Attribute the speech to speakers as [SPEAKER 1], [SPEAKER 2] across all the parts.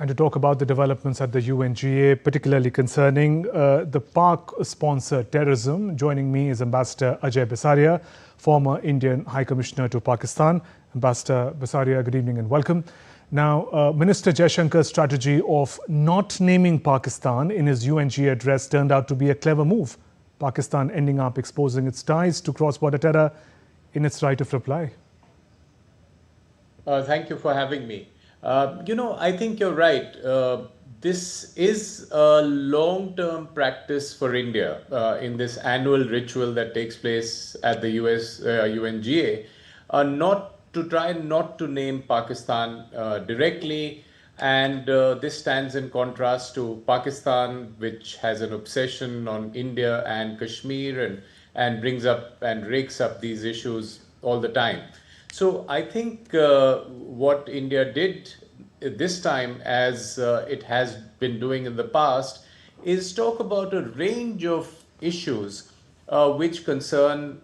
[SPEAKER 1] And to talk about the developments at the UNGA, particularly concerning the Pak-sponsored terrorism, joining me is Ambassador Ajay Bisaria, former Indian High Commissioner to Pakistan. Ambassador Bisaria, good evening and welcome. Now, Minister Jaishankar's strategy of not naming Pakistan in his UNGA address turned out to be a clever move. Pakistan ending up exposing its ties to cross-border terror in its right of reply.
[SPEAKER 2] Thank you for having me. I think you're right. This is a long-term practice for India in this annual ritual that takes place at the UNGA, not to name Pakistan directly. And this stands in contrast to Pakistan, which has an obsession on India and Kashmir and brings up and rakes up these issues all the time. So I think what India did this time, as it has been doing in the past, is talk about a range of issues which concern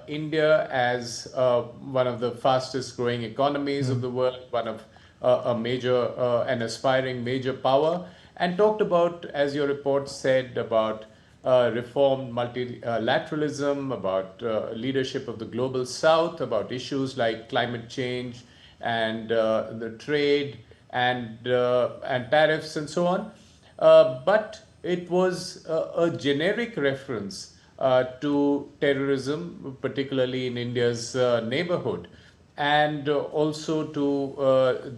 [SPEAKER 2] India as one of the fastest growing economies of the world, one of an aspiring major power, and talked about, as your report said, about reformed multilateralism, about leadership of the global south, about issues like climate change and the trade and tariffs and so on. But it was a generic reference to terrorism, particularly in India's neighborhood, and also to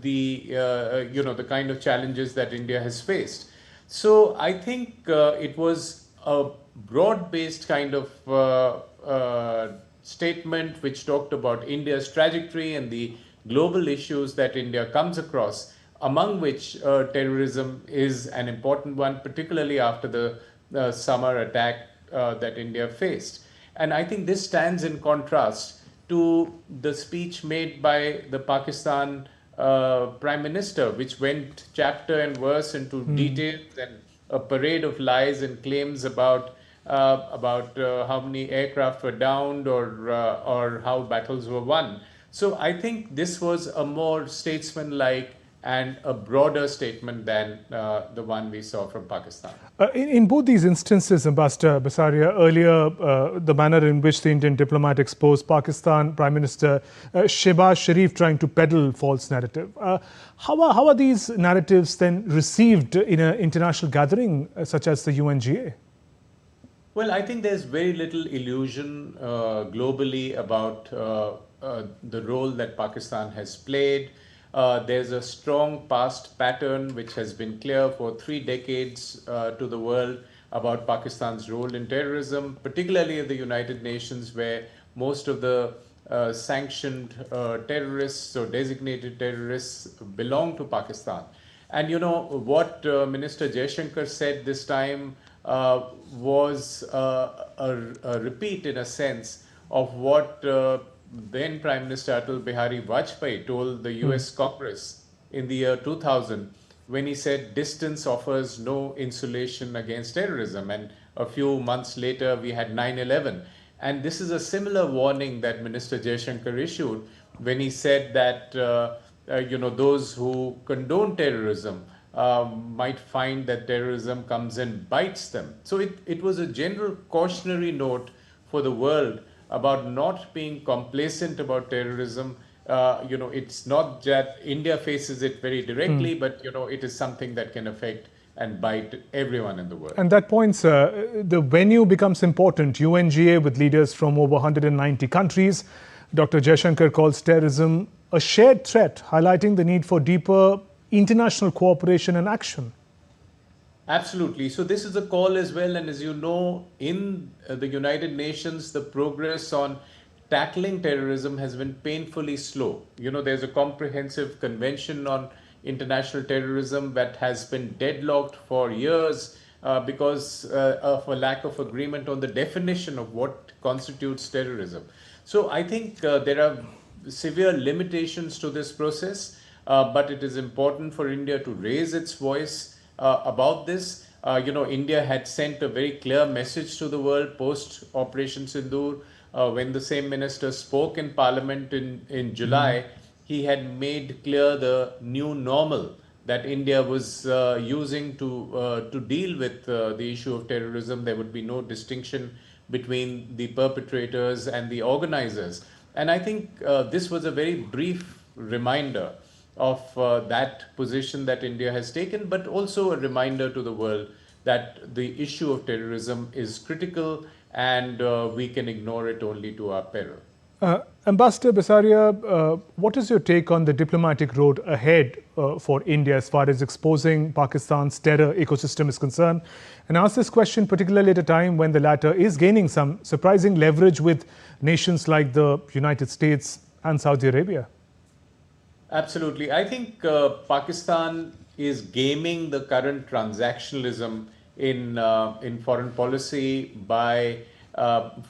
[SPEAKER 2] the kind of challenges that India has faced. So I think it was a broad-based kind of statement which talked about India's trajectory and the global issues that India comes across, among which terrorism is an important one, particularly after the summer attack that India faced. And I think this stands in contrast to the speech made by the Pakistan Prime Minister, which went chapter and verse into details and a parade of lies and claims about how many aircraft were downed or how battles were won. So I think this was a more statesman-like and a broader statement than the one we saw from Pakistan.
[SPEAKER 1] In both these instances, Ambassador Bisaria, earlier the manner in which the Indian diplomat exposed Pakistan Prime Minister Shehbaz Sharif trying to peddle false narrative. How are these narratives then received in an international gathering such as the UNGA?
[SPEAKER 2] Well, I think there's very little illusion globally about the role that Pakistan has played. There's a strong past pattern which has been clear for 3 decades to the world about Pakistan's role in terrorism, particularly at the United Nations, where most of the sanctioned terrorists or designated terrorists belong to Pakistan. And what Minister Jaishankar said this time was a repeat, in a sense, of what then Prime Minister Atal Bihari Vajpayee told the US Congress in the year 2000, when he said distance offers no insulation against terrorism. And a few months later, we had 9/11. And this is a similar warning that Minister Jaishankar issued when he said that those who condone terrorism might find that terrorism comes and bites them. So it was a general cautionary note for the world about not being complacent about terrorism. It's not that India faces it very directly, but it is something that can affect and bite everyone in the world.
[SPEAKER 1] And that points, the venue becomes important. UNGA with leaders from over 190 countries. Dr. Jaishankar calls terrorism a shared threat, highlighting the need for deeper international cooperation and action.
[SPEAKER 2] Absolutely. So this is a call as well. And as you know, in the United Nations, the progress on tackling terrorism has been painfully slow. There's a comprehensive convention on international terrorism that has been deadlocked for years because of a lack of agreement on the definition of what constitutes terrorism. So I think there are severe limitations to this process, but it is important for India to raise its voice about this. India had sent a very clear message to the world post Operation Sindoor. When the same minister spoke in Parliament in July, he had made clear the new normal that India was using to deal with the issue of terrorism. There would be no distinction between the perpetrators and the organizers. And I think this was a very brief reminder of that position that India has taken, but also a reminder to the world that the issue of terrorism is critical and we can ignore it only to our peril.
[SPEAKER 1] Ambassador Bhasaria, what is your take on the diplomatic road ahead for India as far as exposing Pakistan's terror ecosystem is concerned? And I ask this question particularly at a time when the latter is gaining some surprising leverage with nations like the United States and Saudi Arabia.
[SPEAKER 2] Absolutely. I think Pakistan is gaming the current transactionalism in foreign policy by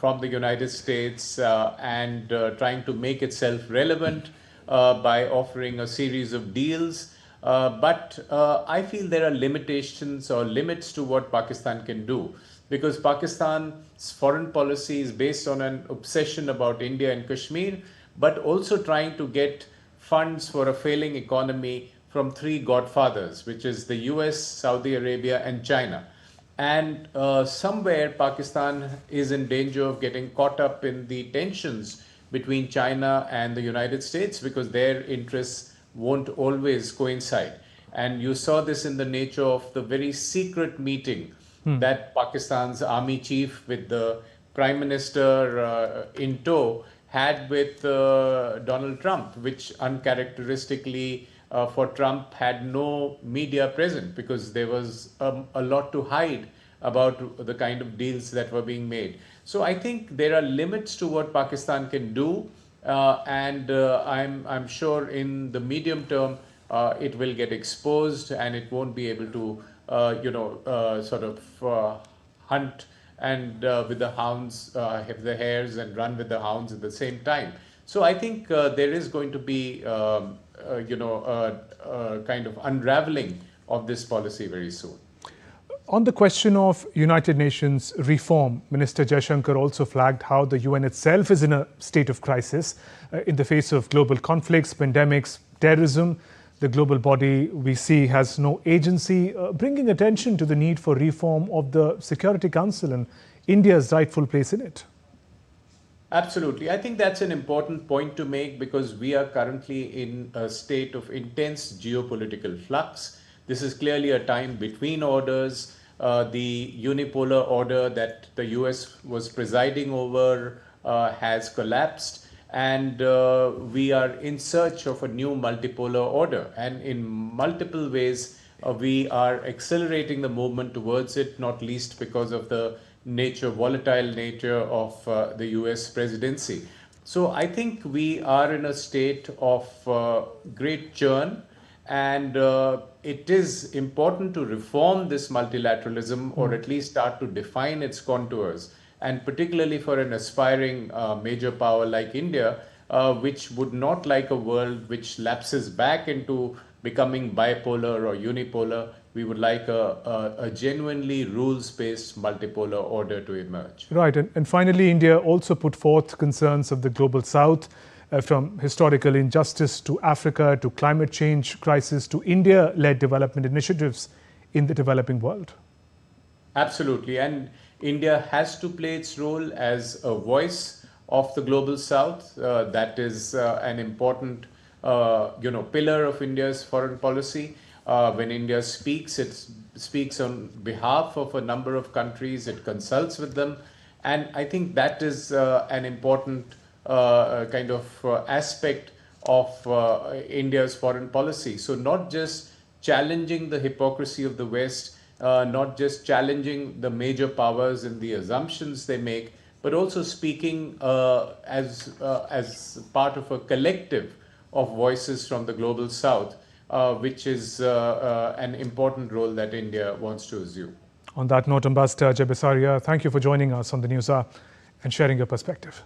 [SPEAKER 2] from the United States and trying to make itself relevant by offering a series of deals. But I feel there are limitations or limits to what Pakistan can do, because Pakistan's foreign policy is based on an obsession about India and Kashmir, but also trying to get funds for a failing economy from three godfathers, which is the US, Saudi Arabia, and China. And somewhere Pakistan is in danger of getting caught up in the tensions between China and the United States, because their interests won't always coincide. And you saw this in the nature of the very secret meeting that Pakistan's army chief with the Prime Minister in tow had with Donald Trump, which uncharacteristically for Trump had no media present, because there was a lot to hide about the kind of deals that were being made. So I think there are limits to what Pakistan can do, and I'm sure in the medium term it will get exposed and it won't be able to sort of hunt and with the hounds, have the hares and run with the hounds at the same time. So I think there is going to be kind of unraveling of this policy very soon.
[SPEAKER 1] On the question of United Nations reform, Minister Jaishankar also flagged how the UN itself is in a state of crisis in the face of global conflicts, pandemics, terrorism. The global body we see has no agency, bringing attention to the need for reform of the Security Council and India's rightful place in it.
[SPEAKER 2] Absolutely. I think that's an important point to make, because we are currently in a state of intense geopolitical flux. This is clearly a time between orders. The unipolar order that the US was presiding over has collapsed, and we are in search of a new multipolar order. And in multiple ways, we are accelerating the movement towards it, not least because of the volatile nature of the US presidency. So I think we are in a state of great churn, and it is important to reform this multilateralism, or at least start to define its contours, and particularly for an aspiring major power like India, which would not like a world which lapses back into becoming bipolar or unipolar. We would like a genuinely rules-based multipolar order to emerge.
[SPEAKER 1] Right. And finally, India also put forth concerns of the global south, from historical injustice to Africa to climate change crisis to India-led development initiatives in the developing world.
[SPEAKER 2] Absolutely. And India has to play its role as a voice of the global south. That is an important pillar of India's foreign policy. When India speaks, it speaks on behalf of a number of countries, it consults with them. And I think that is an important kind of aspect of India's foreign policy. So not just challenging the hypocrisy of the West, not just challenging the major powers and the assumptions they make, but also speaking as part of a collective of voices from the global south, which is an important role that India wants to assume.
[SPEAKER 1] On that note, Ambassador Ajay Bhasaria, thank you for joining us on the News Hour and sharing your perspective.